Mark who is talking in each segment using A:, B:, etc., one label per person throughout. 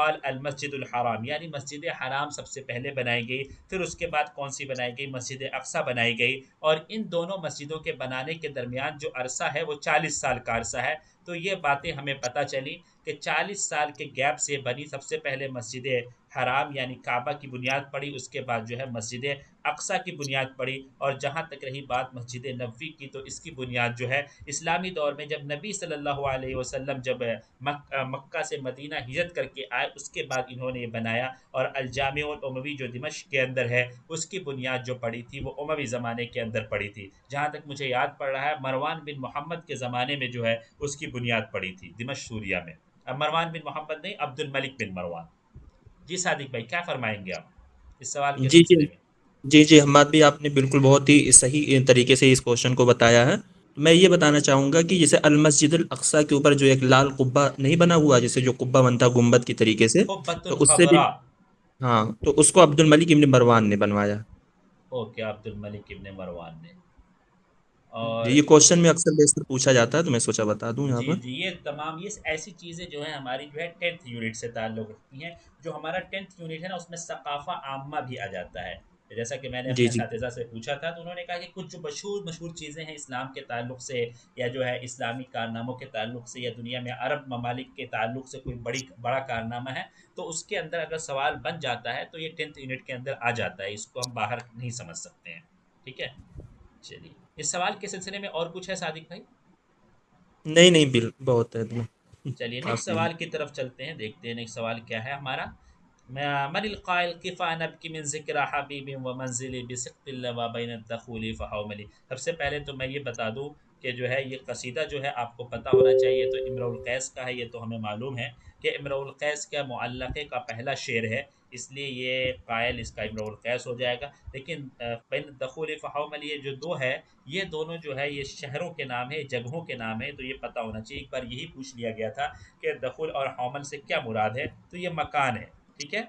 A: قال المسجد الحرام، یعنی مسجد حرام سب سے پہلے بنائی گئی، پھر اس کے بعد کون سی بنائی گئی؟ مسجد اقصی بنائی گئی، اور ان دونوں مسجدوں کے بنانے کے درمیان جو عرصہ ہے وہ 40 سال کا عرصہ ہے۔ تو یہ باتیں ہمیں پتہ چلی کہ 40 سال کے گیپ سے بنی سب سے پہلے مسجد حرام یعنی کعبہ کی بنیاد پڑی، اس کے بعد جو ہے مسجد اقصی کی بنیاد پڑی، اور جہاں تک رہی بات مسجد نبوی کی تو اس کی بنیاد جو ہے اسلامی دور میں جب نبی صلی اللہ علیہ وسلم جب مکہ سے مدینہ ہجرت کر کے آئے اس کے بعد انہوں نے یہ بنایا، اور الجامع الاموی جو دمشق کے اندر ہے اس کی بنیاد جو پڑی تھی وہ اموی زمانے کے اندر پڑی تھی، جہاں تک مجھے یاد پڑ رہا ہے مروان بن محمد کے زمانے میں جو ہے اس کی بنیاد پڑی تھی دمشق سوریہ میں۔ اب مروان بن محمد نہیں، عبد الملک بن مروان۔ جی صادق بھائی کیا فرمائیں گے آپ اس سوال کے
B: جی جی
A: سلسلے میں؟
B: جی جی حماد بھی آپ نے بالکل بہت ہی صحیح طریقے سے اس کوشچن کو بتایا ہے۔ تو میں یہ بتانا چاہوں گا کہ جیسے المسجد الاقصی کے اوپر جو ایک لال قبہ نہیں بنا ہوا، جیسے جو قبہ بنتا گنبد کی طریقے سے،
A: قبۃ
B: تو اس سے بھی،
A: الخضراء۔
B: ہاں، تو اس کو عبد الملک ابن مروان نے بنوایا۔
A: اوکے، عبد الملک ابن مروان نے۔
B: جی
A: اور
B: یہ کوشچن میں اکثر بیشتر پوچھا جاتا ہے تو میں سوچا بتا دوں یہاں
A: جی
B: پر۔
A: جی، یہ تمام یہ ایسی چیزیں جو ہیں ہماری جو ہے 10th یونٹ سے تعلق رکھتی ہیں۔ جو ہمارا 10th یونٹ ہے نا اس میں ثقافہ عامہ بھی آ جاتا ہے، جیسا کہ میں نے
B: جی
A: اپنے
B: جی
A: اساتذہ سے پوچھا تھا تو انہوں نے کہا کہ کچھ جو مشہور مشہور چیزیں ہیں اسلام کے تعلق سے، یا جو ہے اسلامی کارناموں کے تعلق سے، یا دنیا میں عرب ممالک کے تعلق سے کوئی بڑا کارنامہ ہے تو اس کے اندر اگر سوال بن جاتا ہے تو یہ 10th یونٹ کے اندر آ جاتا ہے، اس کو ہم باہر نہیں سمجھ سکتے ہیں۔ ٹھیک ہے، چلیے اس سوال کے سلسلے میں اور کچھ ہے صادق بھائی؟
B: نہیں نہیں بہت ہے تمہیں،
A: چلیے نیکسٹ
B: کافی ہے۔
A: سوال کی طرف چلتے ہیں، دیکھتے ہیں نیکسٹ سوال کیا ہے ہمارا۔ من القائل کفا نبکی من ذکر حبیب و منزلی بسقط اللوا بین الدخول فحوملی۔ سب سے پہلے تو میں یہ بتا دوں کہ جو ہے یہ قصیدہ جو ہے آپ کو پتہ ہونا چاہیے، تو امرؤ القیس کا ہے، یہ تو ہمیں معلوم ہے کہ امرؤ القیس کا معلقے کا پہلا شعر ہے، اس لیے یہ قائل اس کا امرؤ القیس ہو جائے گا۔ لیکن بین الدخول فحوملی یہ جو دو ہے، یہ دونوں جو ہے یہ شہروں کے نام ہے، جگہوں کے نام ہے، تو یہ پتہ ہونا چاہیے۔ ایک بار یہی پوچھ لیا گیا تھا کہ دخول اور حومل سے کیا مراد ہے، تو یہ مکان ہے، ٹھیک ہے۔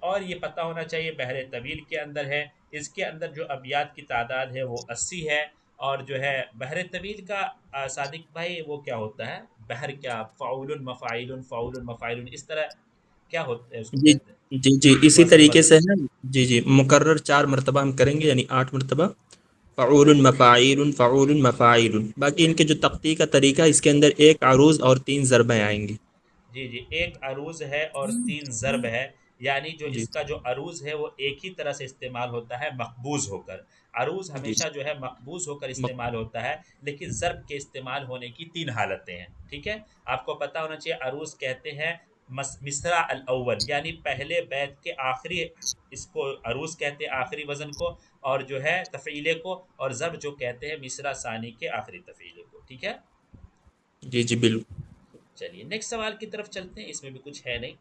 A: اور یہ پتہ ہونا چاہیے بحر طویل کے اندر ہے، اس کے اندر جو ابیات کی تعداد ہے وہ 80 ہے، اور جو ہے بحر طویل کا صادق بھائی وہ کیا ہوتا ہے بحر، کیا فعول مفاعل فعول مفاعل اس طرح کیا ہوتا ہے اس کو
B: جی
A: کہتے ہیں؟
B: جی جی اسی
A: وزن
B: طریقے
A: وزن
B: سے ہے۔ جی جی مکرر 4 مرتبہ ہم کریں گے، یعنی 8 مرتبہ فعول مفاعیل فعول مفاعیل۔ باقی ان کے جو تختی کا طریقہ، اس کے اندر ایک عروض اور 3 ضربیں آئیں گی۔
A: جی جی، ایک عروض ہے اور 3 ضرب ہے، یعنی جو
B: جی
A: اس کا جو عروض ہے وہ ایک ہی طرح سے استعمال ہوتا ہے مقبوض ہو کر، عروض
B: جی
A: ہمیشہ جو ہے مقبوض ہو کر
B: مق-
A: استعمال ہوتا ہے، لیکن ضرب کے استعمال ہونے کی 3 حالتیں ہیں، ٹھیک ہے۔ آپ کو پتہ ہونا چاہیے عروض کہتے ہیں مصرع الاول، یعنی پہلے بیت کے آخری، اس کو عروض کہتے ہیں آخری وزن کو، اور جو ہے تفعیلے کو، اور ضرب جو کہتے ہیں مصرع ثانی کے آخری تفعیلے کو، ٹھیک ہے۔
B: جی جی بالکل۔
A: چلیے نیکسٹ سوال کی طرف چلتے ہیں، اس میں بھی کچھ ہے نہیں۔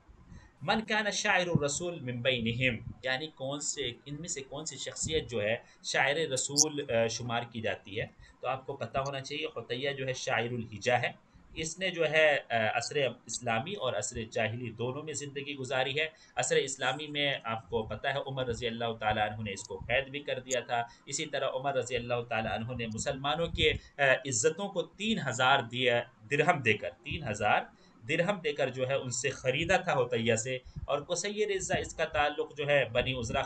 A: من کان شاعر الرسول من بینہم، یعنی کون سے ان میں سے کون سی شخصیت جو ہے شاعر رسول شمار کی جاتی ہے، تو آپ کو پتہ ہونا چاہیے قطیہ جو ہے شاعر الحجا ہے، اس نے جو ہے عصر اسلامی اور عصر جاہلی دونوں میں زندگی گزاری ہے۔ عصر اسلامی میں آپ کو پتہ ہے عمر رضی اللہ تعالیٰ عنہ نے اس کو قید بھی کر دیا تھا، اسی طرح عمر رضی اللہ تعالیٰ عنہ نے مسلمانوں کے عزتوں کو 3000 درہم دے کر، 3000 درہم دے کر جو ہے ان سے خریدا تھا حطیہ سے، اور قصیر عزہ اس کا تعلق جو ہے بنی عذرا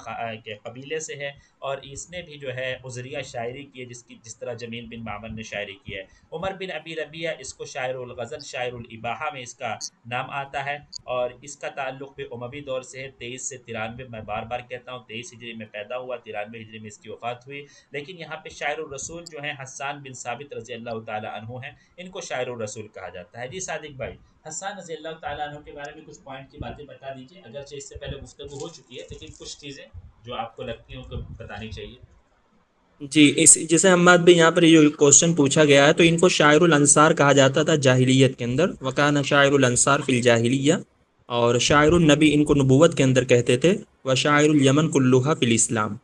A: کے قبیلے سے ہے، اور اس نے بھی جو ہے عذریہ شاعری کی ہے، جس طرح جمیل بن معمر نے شاعری کی ہے۔ عمر بن ابی ربیعہ اس کو شاعر الغزل شاعر الاباحہ میں اس کا نام آتا ہے، اور اس کا تعلق بھی اموی دور سے ہے، 23 سے 93، میں بار بار کہتا ہوں 23 ہجری میں پیدا ہوا، 93 ہجری میں اس کی وفات ہوئی، لیکن یہاں پہ شاعر الرسول جو ہیں حسان بن ثابت رضی اللہ تعالیٰ عنہ ہیں، ان کو شاعر الرسول کہا جاتا ہے۔ جی صادق بھائی حسان رضی اللہ تعالیٰ عنہ کے بارے میں کچھ پوائنٹ کی باتیں بتا دیجیے، اگرچہ اس سے پہلے گفتگو ہو چکی ہے لیکن کچھ چیزیں جو آپ کو لگتی ہیں ان کو بتانی چاہیے۔
B: جی اس جیسے حماد بھی یہاں پر یہ کوشچن پوچھا گیا ہے، تو ان کو شاعر الانصار کہا جاتا تھا جاہلیت کے اندر، وکان شاعر الانصار فی الجاہلیہ، اور شاعر النبی ان کو نبوت کے اندر کہتے تھے، و شاعر الیمن کلھا فی الاسلام،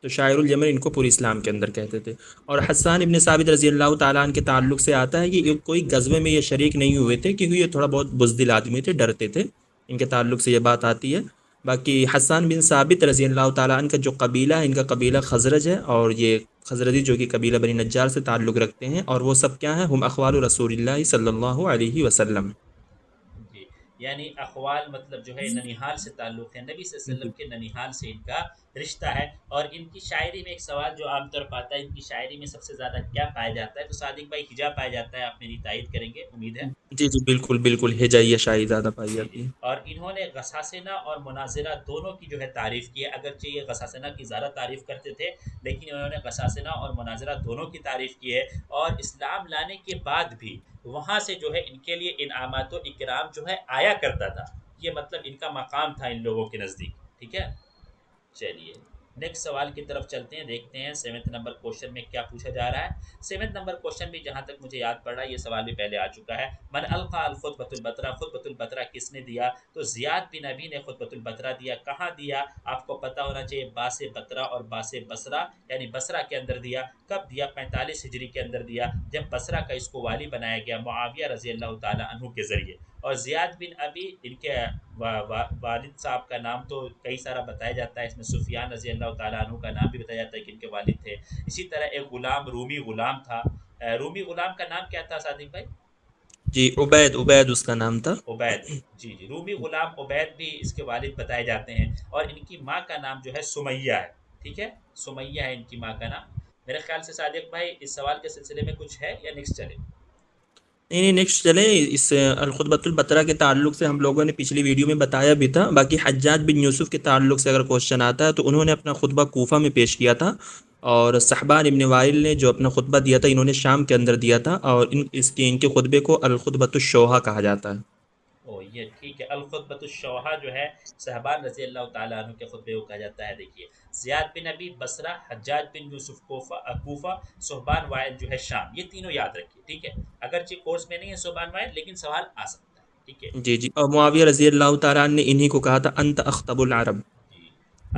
B: تو شاعر الیمن ان کو پورے اسلام کے اندر کہتے تھے۔ اور حسان ابن ثابت رضی اللہ تعالیٰ عنہ کے تعلق سے آتا ہے کہ یہ کوئی غزوے میں یہ شریک نہیں ہوئے تھے، کیونکہ یہ تھوڑا بہت بزدل آدمی تھے، ڈرتے تھے، ان کے تعلق سے یہ بات آتی ہے۔ باقی حسان بن ثابت رضی اللہ تعالیٰ عنہ کا جو قبیلہ ہے، ان کا قبیلہ خزرج ہے، اور یہ خزرجی جو کہ قبیلہ بنی نجار سے تعلق رکھتے ہیں، اور وہ سب کیا ہیں؟ ہم اخوال رسول اللہ صلی اللہ علیہ وسلم۔
A: جی، یعنی اقوال مطلب جو ہے ننیحال سے تعلق ہے، نبی صلی اللہ علیہ
B: جی
A: وسلم کے ننیحال سے ان کا رشتہ ہے۔ اور ان کی شاعری میں ایک سوال جو عام طور پر آتا ہے، ان کی شاعری میں سب سے زیادہ کیا پایا جاتا ہے؟ تو صادق بھائی ہجا پایا جاتا ہے، آپ میری تائید کریں گے امید ہے۔
B: جی جی بالکل بالکل، ہجائیہ شاعری زیادہ پائی
A: جی جی،
B: جاتی ہے۔
A: اور انہوں نے غساسنہ اور مناظرہ دونوں کی جو ہے تعریف کی ہے، اگرچہ یہ غساسنہ کی زیادہ تعریف کرتے تھے لیکن انہوں نے غساسنہ اور مناظرہ دونوں کی تعریف کی ہے۔ اور اسلام لانے کے بعد بھی وہاں سے جو ہے ان کے لیے انعامات و اکرام جو ہے آیا کرتا تھا، یہ مطلب ان کا مقام تھا ان لوگوں کے نزدیک، ٹھیک ہے۔ چلیے نیکسٹ سوال کی طرف چلتے ہیں، دیکھتے ہیں 7 نمبر کوشچن میں کیا پوچھا جا رہا ہے۔ 7 نمبر کوشچن بھی جہاں تک مجھے یاد پڑ رہا ہے، یہ سوال بھی پہلے آ چکا ہے۔ من القا الخطبۃ البترا، خطبۃ البترا کس نے دیا؟ تو زیاد بن ابی نے خطبۃ البترا دیا۔ کہاں دیا؟ آپ کو پتا ہونا چاہیے، باس بترا اور باس بصرہ یعنی بصرہ کے اندر دیا۔ کب دیا؟ 45 ہجری کے اندر دیا، جب بصرہ کا اس کو والی بنایا گیا معاویہ رضی اللہ تعالی عنہ کے ذریعے۔ اور زیاد بن ابی ان کے والد صاحب کا نام تو کئی سارا بتایا جاتا ہے، اس میں سفیان رضی اللہ تعالیٰ عنہ کا نام بھی بتایا جاتا ہے کہ ان کے والد تھے۔ اسی طرح ایک غلام رومی غلام تھا، رومی غلام کا نام کیا تھا صادق بھائی؟
B: جی عبید، عبید اس کا نام تھا۔
A: عبید، جی جی، رومی غلام عبید بھی اس کے والد بتائے جاتے ہیں۔ اور ان کی ماں کا نام جو ہے سمیہ ہے، ٹھیک ہے، سمیہ ہے ان کی ماں کا نام۔ میرے خیال سے صادق بھائی اس سوال کے سلسلے میں کچھ ہے یا نیکسٹ چلے؟
B: نہیں نہیں، نیکسٹ چلیں۔ اس الخطبۃ البترا کے تعلق سے ہم لوگوں نے پچھلی ویڈیو میں بتایا بھی تھا، باقی حجاج بن یوسف کے تعلق سے اگر کوشچن آتا ہے تو انہوں نے اپنا خطبہ کوفہ میں پیش کیا تھا، اور صحبان ابن وائل نے جو اپنا خطبہ دیا تھا انہوں نے شام کے اندر دیا تھا، اور ان کے خطبے کو الخطبۃ الشوحہ کہا جاتا ہے۔
A: او یہ ٹھیک ہے، الخطبۃ الشوحہ جو ہے صحابان رضی اللہ تعالیٰ عنہ کے خطبے کو کہا جاتا ہے۔ دیکھیے، زیاد بن ابی بصرہ، حجاج بن یوسف کوفہ، صحبان وائل جو ہے شام، یہ تینوں یاد رکھیے، ٹھیک ہے۔ اگرچہ کورس میں نہیں ہے صحبان وائل لیکن سوال آ سکتا ہے، ٹھیک ہے۔
B: جی جی، اور معاویہ رضی اللہ تعالیٰ عنہ نے انہی کو کہا تھا انت اخطب العرب۔
A: جی،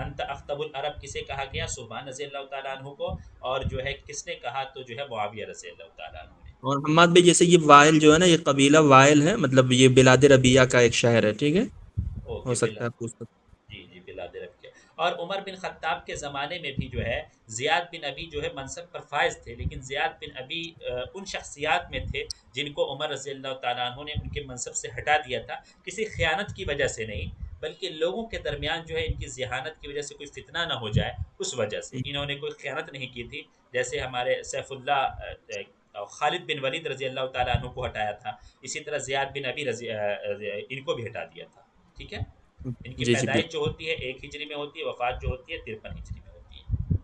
A: انت اختب العرب کسے کہا گیا؟ صحبان رضی اللہ تعالیٰ عنہ کو، اور جو ہے کس نے کہا؟ تو جو ہے معاویہ رضی اللہ تعالیٰ عنہ نے۔
B: اور حماد بھائی جیسے یہ وائل جو ہے نا، یہ قبیلہ وائل ہے، مطلب یہ بلاد ربیہ کا ایک شہر ہے، ٹھیک ہے، ہو
A: اوکے
B: سکتا ہے پوچھ سکتے۔
A: جی جی، بلاد رب کے۔ اور عمر بن خطاب کے زمانے میں بھی جو ہے زیاد بن ابی جو ہے منصب پر فائز تھے، لیکن زیاد بن ابی ان شخصیات میں تھے جن کو عمر رضی اللہ تعالیٰ عنہ نے ان کے منصب سے ہٹا دیا تھا، کسی خیانت کی وجہ سے نہیں، بلکہ لوگوں کے درمیان جو ہے ان کی ذہانت کی وجہ سے کوئی فتنہ نہ ہو جائے، اس وجہ سے انہوں نے کوئی خیانت نہیں کی تھی۔ جیسے ہمارے سیف اللہ خالد بن ولید رضی اللہ تعالیٰ عنہ کو ہٹایا تھا، اسی طرح زیاد بن ابی ان کو بھی ہٹا دیا تھا، ٹھیک ہے۔ ان کی
B: جی جی
A: پیدائش
B: بالکل۔
A: جو ہوتی ہے 1 ہجری میں ہوتی ہے، وفات جو ہوتی ہے 53 ہجری میں ہوتی ہے۔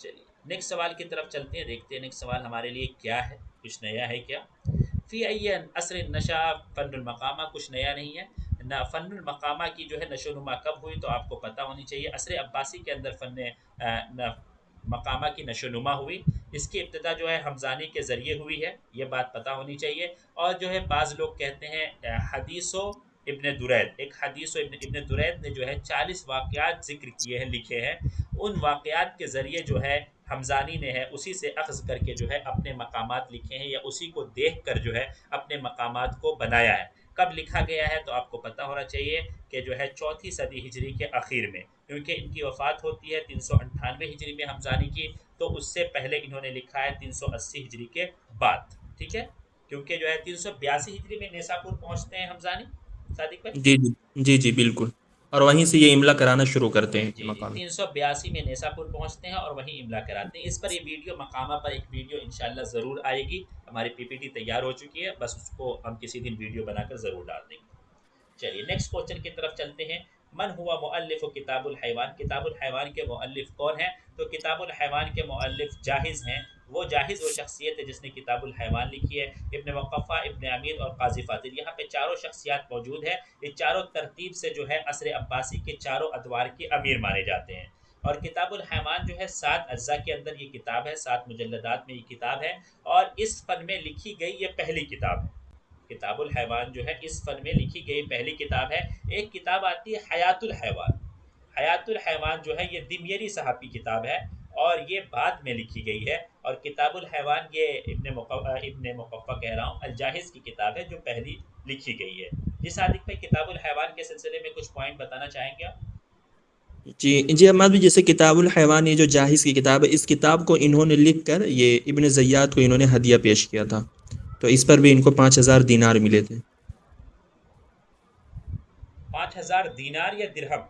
A: چلیے نیکسٹ سوال کی طرف چلتے ہیں، دیکھتے ہیں نیکسٹ سوال ہمارے لیے کیا ہے، کچھ نیا ہے کیا؟ فی ای عصر نشا فن المقامہ، کچھ نیا نہیں ہے نہ۔ فن المقامہ کی جو ہے نشو و نما کب ہوئی؟ تو آپ کو پتہ ہونی چاہیے، عصر عباسی کے اندر مقامہ کی نشو و نما ہوئی۔ اس کی ابتدا جو ہے حمزانی کے ذریعے ہوئی ہے، یہ بات پتہ ہونی چاہیے۔ اور جو ہے بعض لوگ کہتے ہیں حدیث و ابن درید، ایک حدیث و ابن درید نے جو ہے 40 واقعات ذکر کیے ہیں، لکھے ہیں، ان واقعات کے ذریعے جو ہے حمزانی نے ہے اسی سے اخذ کر کے جو ہے اپنے مقامات لکھے ہیں، یا اسی کو دیکھ کر جو ہے اپنے مقامات کو بنایا ہے۔ کب لکھا گیا ہے؟ تو آپ کو پتہ ہونا چاہیے کہ جو ہے 4 صدی ہجری کے اخیر میں، کیونکہ ان کی وفات ہوتی ہے 398 ہجری میں حمزانی کی، تو اس سے پہلے انہوں نے لکھا ہے 380 ہجری کے بعد، ٹھیک ہے، کیونکہ جو ہے 382 ہجری میں نیساپور پہنچتے ہیں حمزانی صادق بھائی۔
B: جی جی جی جی بالکل، اور وہیں سے یہ املا کرانا شروع کرتے ہیں
A: جی جی،
B: مقام۔
A: 382 میں نیساپور پہنچتے ہیں اور وہیں املا کراتے ہیں۔ اس پر یہ ویڈیو مقامہ پر ایک ویڈیو انشاءاللہ ضرور آئے گی، ہماری پی پی ٹی تیار ہو چکی ہے، بس اس کو ہم کسی دن ویڈیو بنا کر ضرور ڈال دیں گے۔ چلیے نیکسٹ کوشچن کی طرف چلتے ہیں۔ من ہوا مؤلف کتاب الحیوان، کتاب الحیوان کے مؤلف کون ہیں؟ تو کتاب الحیوان کے مؤلف جاحظ ہیں۔ وہ جاحظ وہ شخصیت ہے جس نے کتاب الحیوان لکھی ہے۔ ابن مقفع، ابن امیر اور قاضی فاتر، یہاں پہ چاروں شخصیات موجود ہیں، یہ چاروں ترتیب سے جو ہے عصر عباسی کے چاروں ادوار کے امیر مانے جاتے ہیں۔ اور کتاب الحیوان جو ہے 7 اجزاء کے اندر یہ کتاب ہے، 7 مجلدات میں یہ کتاب ہے، اور اس فن میں لکھی گئی یہ پہلی کتاب ہے۔ کتاب الحیوان جو ہے اس فن میں لکھی گئی پہلی کتاب ہے۔ ایک کتاب آتی ہے حیات الحیوان، حیات الحیوان جو ہے یہ دمیری صاحب کی کتاب ہے، اور یہ بعد میں لکھی گئی ہے۔ اور کتاب الحیوان یہ ابن مقفع کہہ رہا ہوں، الجاحظ کی کتاب ہے جو پہلی لکھی گئی ہے۔ جس صادق بھائی کتاب الحیوان کے سلسلے میں کچھ پوائنٹ بتانا چاہیں گے آپ؟
B: جی جی احمد بھی، جیسے کتاب الحیوان یہ جو جاحظ کی کتاب ہے، اس کتاب کو انہوں نے لکھ کر یہ ابن زیاد کو انہوں نے ہدیہ پیش کیا تھا، تو اس پر بھی ان کو 5000 دینار ملے تھے۔
A: 5,000 دینار یا درہم؟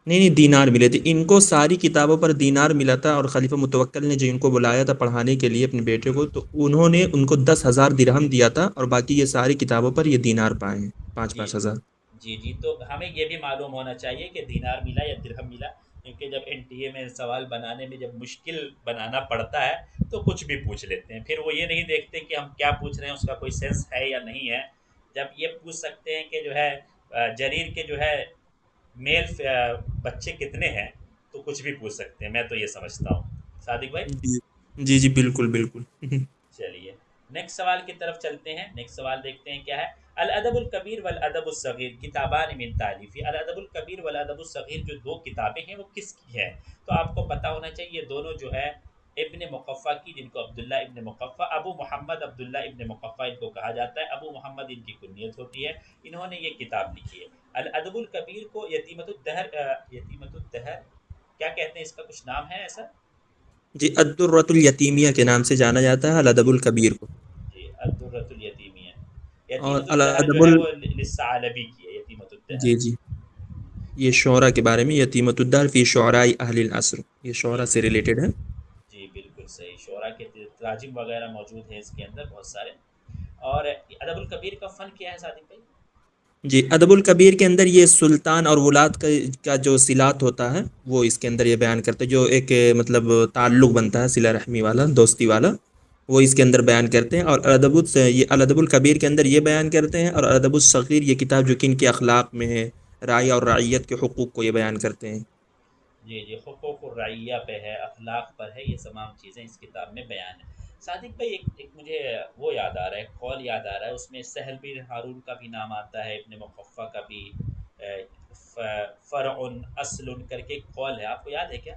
B: نہیں نہیں، دینار ملے تھے ان کو، ساری کتابوں پر دینار ملا تھا، اور خلیفہ متوکل نے جو ان کو بلایا تھا پڑھانے کے لیے اپنے بیٹے کو، تو انہوں نے ان کو 10,000 درہم دیا تھا، اور باقی یہ ساری کتابوں پر یہ دینار پائے ہیں، پانچ
A: جی
B: پانچ ہزار
A: جی جی، تو ہمیں یہ بھی معلوم ہونا چاہیے کہ دینار ملا یا درہم ملا، کیونکہ جب این ٹی اے میں سوال بنانے میں جب مشکل بنانا پڑتا ہے تو کچھ بھی پوچھ لیتے ہیں، پھر وہ یہ نہیں دیکھتے کہ ہم کیا پوچھ رہے ہیں، اس کا کوئی سینس ہے یا نہیں ہے۔ جب یہ پوچھ سکتے ہیں کہ جو ہے جریر کے جو ہے میل بچے کتنے ہیں، تو کچھ بھی پوچھ سکتے ہیں، میں تو یہ سمجھتا ہوں صادق بھائی۔
B: جی جی جی، بالکل بالکل
A: چلیے نیکسٹ سوال کی طرف چلتے ہیں، نیکسٹ سوال دیکھتے ہیں کیا ہے۔ الادب الکبیر والادب الصغیر کتابان من تالیفی، الادب الکبیر والادب الصغیر جو دو کتابیں ہیں وہ کس کی ہیں؟ تو آپ کو پتہ ہونا چاہیے، یہ دونوں جو ہے ابن مقفع کی، جن کو عبداللہ ابن مقفع، ابو محمد عبداللہ ابن مقفع ان کو کہا جاتا ہے، ابو محمد ان کی کنیت ہوتی ہے، انہوں نے یہ کتاب لکھی ہے۔ الادب الکبیر کو یتیمۃ الدہر، یتیمۃ الدہر کیا کہتے ہیں، اس کا کچھ نام ہے ایسا؟
B: جی، الدرۃ الیتیمیہ کے نام سے جانا جاتا ہے الادب الکبیر کو،
A: جی الدرۃ الیتیمیہ،
B: اور
A: یتیمۃ الدہر جو
B: الادب
A: ہے وہ للثعلبی کی ہے، یتیمۃ الدہر۔
B: جی جی، یہ شعرا کے بارے میں، یتیمۃ الدہر فی شعراء اہل العصر، یہ
A: جی
B: شعرا سے
A: جی
B: ریلیٹڈ ہے۔
A: جی بالکل صحیح، شعراء کے تراجم وغیرہ موجود ہیں اس کے اندر بہت سارے۔ اور ادب الکبیر کا فن کیا ہے صادق بھائی؟
B: جی، ادب الکبیر کے اندر یہ سلطان اور ولاد کا جو صلات ہوتا ہے وہ اس کے اندر یہ بیان کرتے ہیں، جو ایک مطلب تعلق بنتا ہے صلہ رحمی والا، دوستی والا، وہ اس کے اندر بیان کرتے ہیں، اور یہ الادب الکبیر کے اندر یہ بیان کرتے ہیں، اور الادب الصغیر یہ کتاب جو کہ ان کے اخلاق میں ہے، رعیہ اور رعیت کے حقوق کو یہ بیان کرتے ہیں۔
A: جی جی، حقوق الرعیہ پہ ہے، اخلاق پر ہے، یہ تمام چیزیں اس کتاب میں بیان ہیں۔ صادق بھائی ایک مجھے وہ یاد آ رہا ہے، قول یاد آ رہا ہے، اس میں سہل بن ہارون کا بھی نام آتا ہے، ابن مقفع کا بھی، فرع اصل کر کے ایک قول ہے، آپ کو یاد ہے کیا؟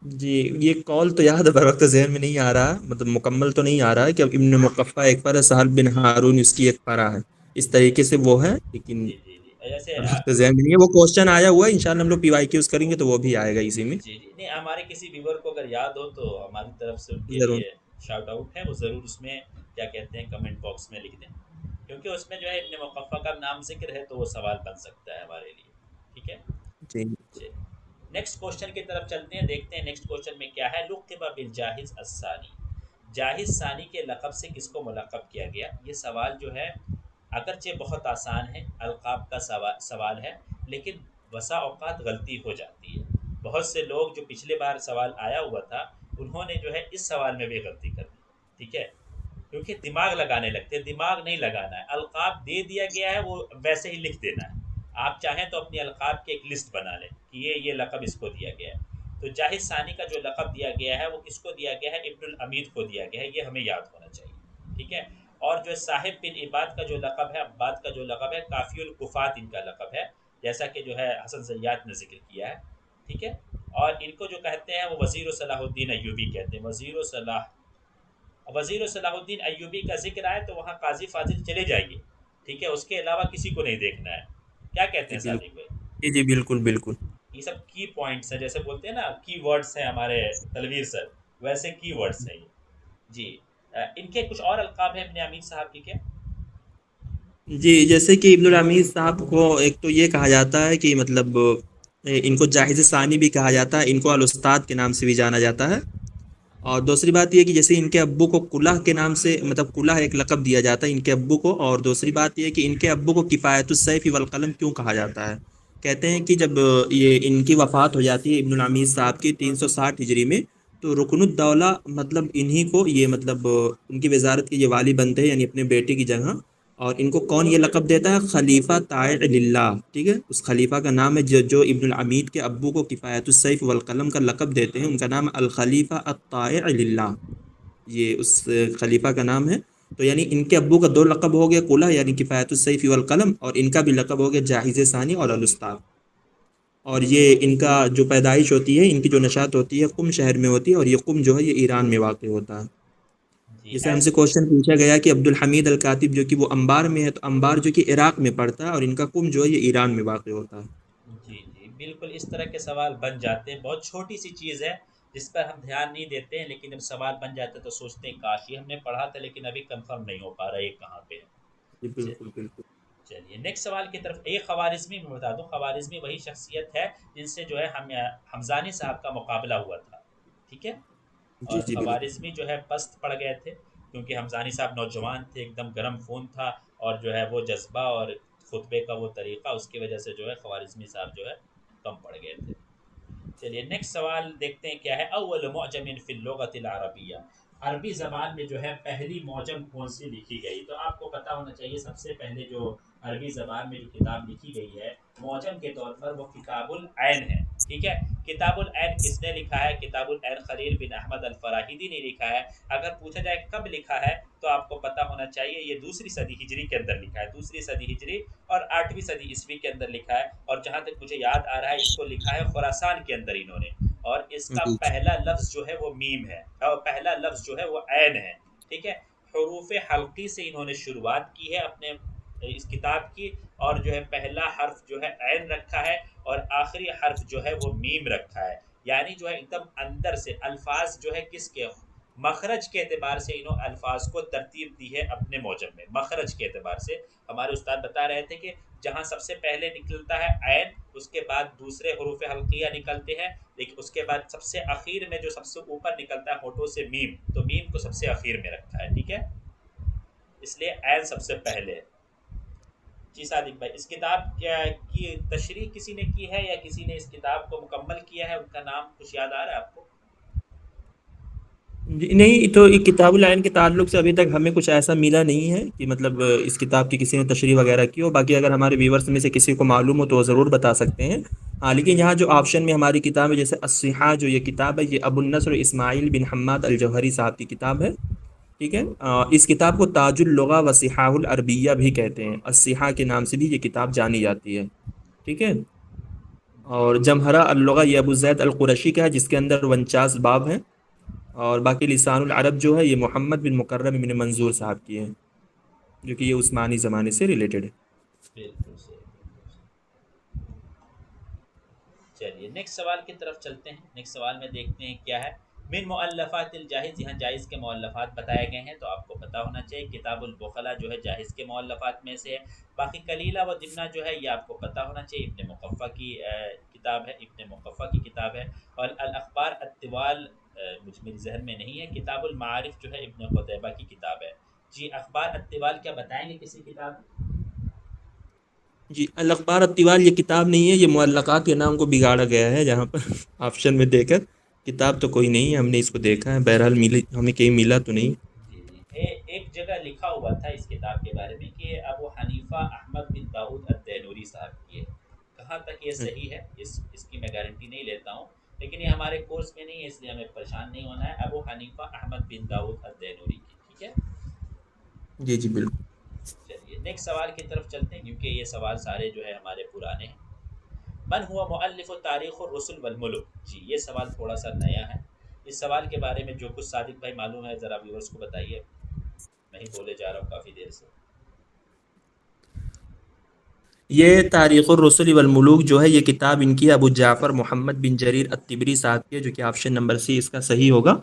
B: جی، یہ قول تو یاد ہے، بر وقت ذہن میں نہیں آ رہا، مطلب مکمل تو نہیں آ رہا ہے کہ اب ابن مقفع ایک پر ہے، سہل بن ہارون اس کی ایک پرا ہے، اس طریقے سے وہ ہے، لیکن
A: جی جی جی جیسے
B: بر وقت ذہن میں نہیں ہے، وہ کوشچن آیا ہوا ہے، انشاءاللہ ہم لوگ پی وائی کیوز کریں گے تو وہ بھی آئے گا اسی میں،
A: جی جی، نہیں ہمارے کسی ویور کو اگر یاد ہو تو ہماری طرف سے ان کے
B: ضرور۔
A: لیے شاؤٹ آؤٹ ہے، وہ ضرور اس میں کیا کہتے ہیں کمنٹ باکس میں لکھ دیں، کیونکہ اس میں جو ہے ابن مقفع کا نام ذکر ہے تو وہ سوال بن سکتا ہے ہمارے لیے، ٹھیک ہے۔
B: جی
A: چلیے نیکسٹ کوشچن کی طرف چلتے ہیں، دیکھتے ہیں نیکسٹ کوشچن میں کیا ہے۔ لقب بالجاہز الثانی، جاہز ثانی کے لقب سے کس کو ملقب کیا گیا؟ یہ سوال جو ہے اگرچہ بہت آسان ہے، القاب کا سوال ہے، لیکن بسا اوقات غلطی ہو جاتی ہے۔ بہت سے لوگ جو پچھلے بار سوال آیا ہوا تھا انہوں نے جو ہے اس سوال میں بھی غلطی کر دی، ٹھیک ہے، کیونکہ دماغ لگانے لگتے ہیں، دماغ نہیں لگانا ہے، القاب دے دیا گیا ہے وہ ویسے ہی لکھ دینا ہے۔ آپ چاہیں تو اپنی القاب کی ایک لسٹ بنا لیں کہ یہ لقب اس کو دیا گیا ہے۔ تو جاہز ثانی کا جو لقب دیا گیا ہے وہ کس کو دیا گیا ہے؟ ابن الامید کو دیا گیا ہے، یہ ہمیں یاد ہونا چاہیے، ٹھیک ہے۔ اور جو صاحب بن عباد کا جو لقب ہے، عباد کا جو لقب ہے، کافی الکفات ان کا لقب ہے، جیسا کہ جو ہے حسن زیات نے ذکر کیا ہے، ٹھیک ہے۔ اور ان کو جو کہتے ہیں وہ وزیر صلاح الدین ایوبی کہتے ہیں، وزیر صلاح الدین ایوبی کا ذکر آئے تو وہاں قاضی فاضل چلے جائیے، ٹھیک ہے، اس کے علاوہ کسی کو نہیں دیکھنا ہے، کیا کہتے
B: جی
A: ہیں
B: بالکل،
A: صادق بھائی؟
B: جی جی بالکل بالکل۔
A: یہ سب کی پوائنٹس ہیں، جیسے بولتے ہیں نا کی ورڈز ہیں ہمارے تلویر سر، ویسے کی ورڈز ہیں یہ، جی۔ ان کے کچھ اور القاب ہیں ابن امیر صاحب کی کیا؟
B: جی، جیسے کہ ابن العمیز صاحب کو ایک تو یہ کہا جاتا ہے کہ مطلب ان کو جاہز ثانی بھی کہا جاتا ہے، ان کو الاستاد کے نام سے بھی جانا جاتا ہے، اور دوسری بات یہ کہ جیسے ان کے ابو کو کلہ کے نام سے، مطلب کلہ ایک لقب دیا جاتا ہے ان کے ابو کو، اور دوسری بات یہ کہ ان کے ابو کو کفایت السیف والقلم کیوں کہا جاتا ہے؟ کہتے ہیں کہ جب یہ ان کی وفات ہو جاتی ہے ابن العمیز صاحب کی 360 ہجری میں، تو رکن الدولہ مطلب انہی کو یہ مطلب ان کی وزارت کے یہ والی بنتے ہیں، یعنی اپنے بیٹے کی جگہ، اور ان کو کون یہ لقب دیتا ہے؟ خلیفہ طائع للہ، ٹھیک ہے، اس خلیفہ کا نام ہے جو ابن العمید کے ابو کو کفایت السیف والقلم کا لقب دیتے ہیں، ان کا نام الخلیفہ الطائع للہ، یہ اس خلیفہ کا نام ہے۔ تو یعنی ان کے ابو کا دو لقب ہو گیا، کلہ یعنی کفایت السیف والقلم، اور ان کا بھی لقب ہو گیا جاہز ثانی اور الاستاذ۔ اور یہ ان کا جو پیدائش ہوتی ہے، ان کی جو نشات ہوتی ہے قم شہر میں ہوتی ہے، اور یہ قم جو ہے یہ ایران میں واقع ہوتا ہے۔
A: جی
B: جیسے ہم سے کوشچن پوچھا گیا کہ عبد الحمید الکاتب جو کہ وہ انبار میں ہے، تو انبار جو کہ عراق میں پڑتا ہے، اور ان کا قم جو ہے یہ ایران میں واقع ہوتا ہے۔
A: جی جی بالکل، اس طرح کے سوال بن جاتے ہیں، بہت چھوٹی سی چیز ہے جس پر ہم دھیان نہیں دیتے ہیں، لیکن جب سوال بن جاتا ہے تو سوچتے ہیں کاش یہ ہم نے پڑھا تھا، لیکن ابھی کنفرم نہیں ہو پا رہا ہے یہ کہاں پہ ہے۔
B: جی بالکل بالکل۔
A: چلیے نیکسٹ سوال کی طرف. ایک خوارزمی میں بتا دوں، خوارزمی وہی شخصیت ہے جن سے جو ہے حمزانی صاحب کا مقابلہ ہوا تھا. ٹھیک ہے.
B: جی
A: اور
B: جی بالکل.
A: خوارزمی جو ہے پست پڑ گئے تھے، کیونکہ حمزانی صاحب نوجوان تھے، ایک دم گرم خون تھا، اور جو ہے وہ جذبہ اور خطبے کا وہ طریقہ، اس کی وجہ سے جو ہے خوارزمی صاحب جو ہے کم پڑ گئے تھے. چلیے نیکسٹ سوال دیکھتے ہیں کیا ہے. اول معجم فی اللغۃ العربیہ، عربی زبان میں جو ہے پہلی معجم کون سی لکھی گئی؟ تو آپ کو پتہ ہونا چاہیے سب سے پہلے جو عربی زبان میں جو کتاب لکھی گئی ہے معجم کے طور پر، وہ کتاب العین ہے. ٹھیک ہے. کتاب العین کس نے لکھا ہے؟ کتاب العین خلیل بن احمد الفراہیدی نے لکھا ہے. اگر پوچھا جائے کب لکھا ہے تو آپ کو پتہ ہونا چاہیے یہ دوسری صدی ہجری کے اندر لکھا ہے. دوسری صدی ہجری اور 8ویں صدی عیسوی کے اندر لکھا ہے. اور جہاں تک مجھے یاد آ رہا ہے اس کو لکھا ہے خراسان کے اندر انہوں نے. اور اس کا
B: جی جی
A: پہلا لفظ جو ہے وہ میم ہے، اور پہلا لفظ جو ہے وہ عین ہے. ٹھیک ہے. حروف حلقی سے انہوں نے شروعات کی ہے اپنے اس کتاب کی، اور جو ہے پہلا حرف جو ہے عین رکھا ہے، اور آخری حرف جو ہے وہ میم رکھا ہے. یعنی جو ہے ایک دم اندر سے الفاظ جو ہے کس کے مخرج کے اعتبار سے انہوں الفاظ کو ترتیب دی ہے اپنے معجم میں. مخرج کے اعتبار سے ہمارے استاد بتا رہے تھے کہ جہاں سب سے پہلے نکلتا ہے عین، اس کے بعد دوسرے حروف حلقیہ نکلتے ہیں، لیکن اس کے بعد سب سے اخیر میں جو سب سے اوپر نکلتا ہے ہونٹوں سے میم، تو میم کو سب سے اخیر میں رکھا ہے. ٹھیک ہے. اس لیے عین سب سے پہلے ہے. جی صادق بھائی، اس کتاب کی تشریح کسی نے کی ہے یا کسی نے اس کتاب کو مکمل کیا ہے؟ ان کا نام کچھ یاد آ رہا ہے آپ کو؟
B: جی نہیں، تو یہ کتاب العین کے تعلق سے ابھی تک ہمیں کچھ ایسا ملا نہیں ہے کہ مطلب اس کتاب کی کسی نے تشریح وغیرہ کی ہو. باقی اگر ہمارے ویورس میں سے کسی کو معلوم ہو تو وہ ضرور بتا سکتے ہیں. ہاں لیکن یہاں جو آپشن میں ہماری کتاب ہے، جیسے الصحاح جو یہ کتاب ہے، یہ ابو النصر اسماعیل بن حماد الجوہری صاحب کی کتاب ہے. ٹھیک ہے. اس کتاب کو تاج اللغہ و صحاح العربیہ بھی کہتے ہیں، الصحاح کے نام سے بھی یہ کتاب جانی جاتی ہے. ٹھیک ہے. اور جمہرہ اللغہ یہ ابو زید القرشی کا ہے، جس کے اندر 49 باب ہیں. اور باقی لسان العرب جو ہے یہ محمد بن مکرم بن منظور صاحب کی ہے، جو کہ یہ عثمانی زمانے سے ریلیٹڈ ہے.
A: بالکل صحیح، بالکل صحیح. چلیے نیکسٹ سوال کی طرف چلتے ہیں. نیکسٹ سوال میں دیکھتے ہیں کیا ہے. من مؤلفات الجاہز، یہاں جائز کے مؤلفات بتائے گئے ہیں، تو آپ کو پتہ ہونا چاہیے کتاب البخلا جو ہے جاہز کے مؤلفات میں سے ہے. باقی کلیلہ و دمنہ جو ہے یہ آپ کو پتہ ہونا چاہیے ابن مقفع کی کتاب ہے، ابن مقفع کی کتاب ہے. اور الاخبار الطوال مجھ میری ذہن میں نہیں ہے. کتاب المعارف جو ہے ابن قتیبہ کی کتاب ہے. جی اخبار الطوال کیا بتائیں گے کسی کتاب؟
B: جی الاخبار الطوال یہ کتاب نہیں ہے، یہ معلقات کے نام کو بگاڑا گیا ہے جہاں پر آپشن میں دے کر. کتاب تو کوئی نہیں ہے، ہم نے اس کو دیکھا ہے، بہرحال ہمیں کہیں ملا تو نہیں.
A: جی جی. ایک جگہ لکھا ہوا تھا اس کتاب کے بارے میں کہ ابو حنیفہ احمد بن داؤد الدینوری صاحب کی ہے. کہاں تک یہ صحیح ہے اس کی میں گارنٹی نہیں لیتا ہوں، لیکن یہ ہمارے کورس میں نہیں ہے اس لیے ہمیں پریشان نہیں ہونا ہے. ابو حنیفہ احمد بن داؤد الدینوری کی. ٹھیک ہے.
B: جی جی بالکل.
A: چلیے نیکسٹ سوال کی طرف چلتے ہیں، کیونکہ یہ سوال سارے جو ہے ہمارے پرانے ہیں. من ہوا مؤلف تاریخ الرسل والملوک. جی یہ سوال تھوڑا سا نیا ہے. اس سوال کے بارے میں جو کچھ صادق بھائی معلوم ہے ذرا ویورس کو بتائیے. میں ہی بولے جا رہا ہوں کافی دیر سے.
B: یہ تاریخ الرسل والملوک جو ہے یہ کتاب ان کی ابو جعفر محمد بن جریر الطبری صاحب کی ہے، جو کہ آپشن نمبر سی اس کا صحیح ہوگا.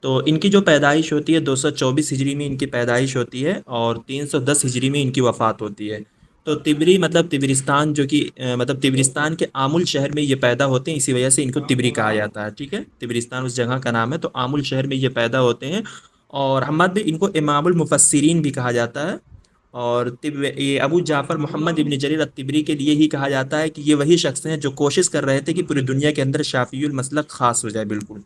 B: تو ان کی جو پیدائش ہوتی ہے 224 ہجری میں ان کی پیدائش ہوتی ہے، اور 310 ہجری میں ان کی وفات ہوتی ہے. تو تبری مطلب تبرستان، جو کہ مطلب تبرستان کے آمل شہر میں یہ پیدا ہوتے ہیں، اسی وجہ سے ان کو تبری کہا جاتا ہے. ٹھیک ہے. تبرستان اس جگہ کا نام ہے، تو آمل شہر میں یہ پیدا ہوتے ہیں. اور حماد بھی ان کو امام المفسرین بھی کہا جاتا ہے. اور یہ ابو جعفر محمد ابن جریر الطبری کے لیے ہی کہا جاتا ہے کہ یہ وہی شخص ہیں جو کوشش کر رہے تھے کہ پوری دنیا کے اندر شافعی المسلک خاص ہو جائے. بالکل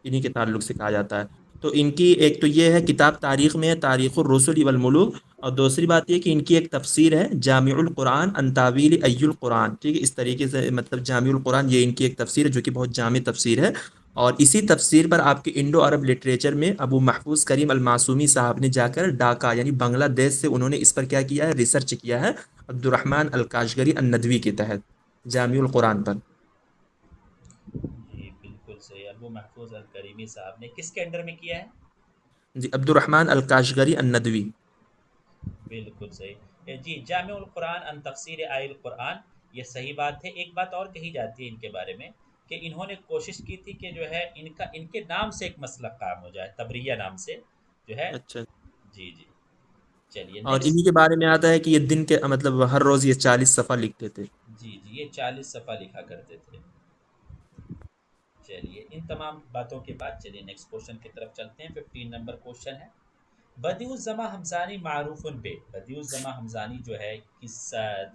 B: انہی کے تعلق سے کہا جاتا ہے. تو ان کی ایک تو یہ ہے کتاب تاریخ میں ہے، تاریخ الرسل والملوک. اور دوسری بات یہ کہ ان کی ایک تفسیر ہے جامع القرآن عن تاویل ای القرآن. ٹھیک ہے. اس طریقے سے مطلب جامع القرآن یہ ان کی ایک تفسیر ہے، جو کہ بہت جامع تفسیر ہے. اور اسی تفسیر پر آپ کے انڈو عرب لٹریچر میں ابو محفوظ کریم المعصومی صاحب نے جا کر ڈھاکہ یعنی بنگلہ دیش سے انہوں نے اس پر کیا کیا ہے، ریسرچ کیا ہے، عبد الرحمن الکاشگری الندوی کے تحت جامع القرآن پر.
A: جی بالکل صحیح. ابو محفوظ الکریمی صاحب نے کس کے انڈر میں کیا ہے؟
B: جی عبد الرحمن الکاشگری الندوی.
A: بالکل صحیح. جی جامع القرآن ان تفسیر آیہ القرآن، یہ صحیح بات ہے. ایک بات اور کہی جاتی ہے ان کے بارے میں کہ انہوں نے کوشش کی تھی کہ جو ہے ان کے نام سے ایک مسلک قائم ہو جائے، تبریہ نام سے جو ہے.
B: اچھا.
A: جی جی. چلیے
B: اور
A: نیکسٹ.
B: انہی کے بارے میں آتا ہے کہ یہ دن کے مطلب ہر روز یہ 40 صفحہ لکھتے تھے.
A: جی جی، یہ 40 صفحہ لکھا کرتے تھے. چلیے ان تمام باتوں کے بعد چلیے نیکسٹ کوشچن کی طرف چلتے ہیں. 15 نمبر کوشچن ہے، بدیع الزماں ہمزانی معروف بے. بدیع الزماں ہمزانی جو ہے کس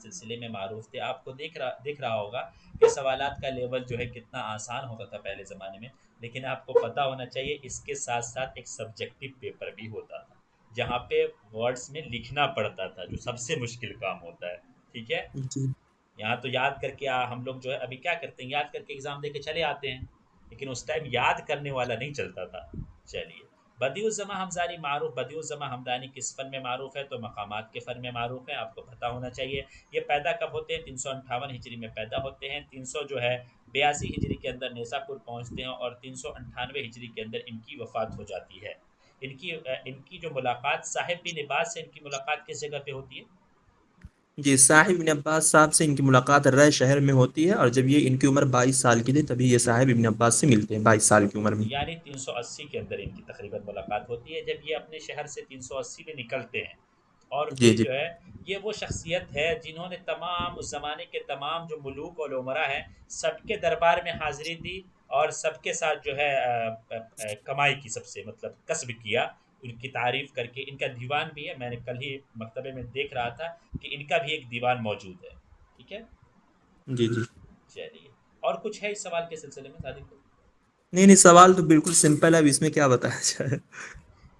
A: سلسلے میں معروف تھے؟ آپ کو دیکھ رہا ہوگا کہ سوالات کا لیول جو ہے کتنا آسان ہوتا تھا پہلے زمانے میں، لیکن آپ کو پتہ ہونا چاہیے اس کے ساتھ ساتھ ایک سبجیکٹو پیپر بھی ہوتا تھا جہاں پہ ورڈز میں لکھنا پڑتا تھا، جو سب سے مشکل کام ہوتا ہے. ٹھیک ہے.
B: جی
A: یہاں تو یاد کر کے ہم لوگ جو ہے ابھی کیا کرتے ہیں، یاد کر کے ایگزام دے کے چلے آتے ہیں، لیکن اس ٹائم یاد کرنے والا نہیں چلتا تھا. چلیے، بدیع الزماں ہمزانی معروف. بدیع الزماں ہمدانی کس فن میں معروف ہے؟ تو مقامات کے فن میں معروف ہے. آپ کو پتہ ہونا چاہیے یہ پیدا کب ہوتے ہیں؟ 358 ہجری میں پیدا ہوتے ہیں. 300 جو ہے 82 ہجری کے اندر نیسا پور پہنچتے ہیں اور 398 ہجری کے اندر ان کی وفات ہو جاتی ہے. ان کی جو ملاقات صاحب بن عباس سے ان کی ملاقات کس جگہ پہ ہوتی ہے؟
B: جی، صاحب ابن عباس صاحب سے ان کی ملاقات رائے شہر میں ہوتی ہے، اور جب یہ ان کی عمر 22 سال کی تھی تبھی یہ صاحب ابن عباس سے ملتے ہیں 22 سال کی عمر میں.
A: یعنی 380 کے اندر ان کی تقریباً ملاقات ہوتی ہے جب یہ اپنے شہر سے 380 میں نکلتے ہیں. اور
B: جی
A: پھر
B: جی
A: جو ہے یہ وہ شخصیت ہے جنہوں نے تمام اس زمانے کے تمام جو ملوک اور عمرا ہیں سب کے دربار میں حاضری دی، اور سب کے ساتھ جو ہے کمائی کی، سب سے مطلب کسب کیا. ان کی تعریف کر کے ان کا دیوان بھی ہے، میں نے کل ہی مکتبے میں دیکھ رہا تھا کہ ان کا بھی ایک دیوان موجود ہے. ٹھیک ہے.
B: جی جی.
A: چلیے، اور کچھ ہے اس سوال کے سلسلے میں صادق کو؟
B: نہیں نہیں، سوال تو بالکل سمپل ہے، اب اس میں کیا بتایا جائے.